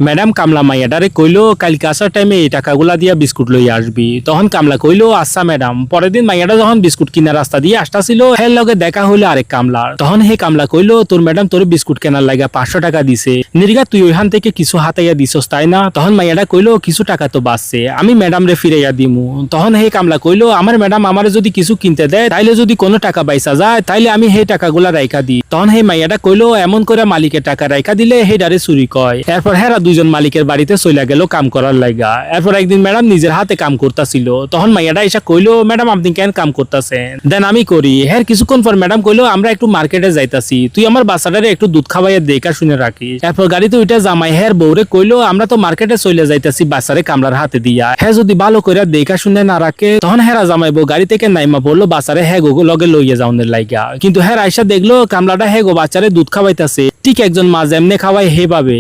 Madam কামলা মাইয়াডারে কইলো কালকে আসার টাইমে এই টাকাগুলা দিয়া বিস্কুট লই আসবি। তখন কামলা কইলো আচ্ছা ম্যাডাম। পরের দিন মাইয়াটা যখন বিস্কুট কিনা রাস্তা দিয়ে আসতাছিল হের লগে দেখা হইলো আরেক কামলার। তখন হে কামলা কইলো তোর ম্যাডাম তোর বিস্কুট কেনার লাগা 500 টাকা দিছে, নির্গা তুই ওইখান থেকে কিছু হাতাইয়া দিছস তাই না? তখন মাইয়াটা কইলো কিছু টাকা তো বাঁচছে, আমি ম্যাডাম রে ফিরাইয়া দিমু। তখন হে কামলা কইলো আমার ম্যাডাম আমারে যদি কিছু কিনতে দেয় তাইলে যদি কোনো টাকা বাইসা যায় তাইলে আমি হে টাকাগুলা রাইখা দিই। তখন হে মাইয়াটা কইলো এমন করে মালিকের টাকা রাইখা দিলে হে ডারে চুরি কয়। এরপর হেরা দুজন মালিকের বাড়িতে চইলা গেল কাম করার লাগা। এরপর একদিন ম্যাডাম নিজের হাতে কাম করতেছিল। তখন মাইয়াটা এসে কইলো ম্যাডাম আপনি কেন কাম করতেছেন? দেন আমি করি। হ্যাঁ কিছুক্ষণ পর ম্যাডাম কইলো আমরা একটু মার্কেটে যাইতাছি, তুই আমার বাচ্চাটারে একটু দুধ খাওয়াইয়া দেখা শুনে রাখিস। এরপর গাড়িতে উঠে জামাই হ্যার বউরে কইলো আমরা তো মার্কেটে চলে যাইতাছি বাচ্চারে কামলার হাতে দিয়া, হ্যাঁ যদি ভালো করে দেখা শুনে না রাখে। তখন হেরা জামাই বউ গাড়ি থেকে নাইমা পড়লো বাচ্চারে হ্যাঁ গো লগে লইয়া যাওনের লাইগা। কিন্তু হ্যাঁ আইসা দেখলো কামলাটা হ্যাঁ গো বাচ্চারে দুধ খাওয়াইতাছে ঠিক একজন মা যেমনে খাওয়াই হে ভাবে।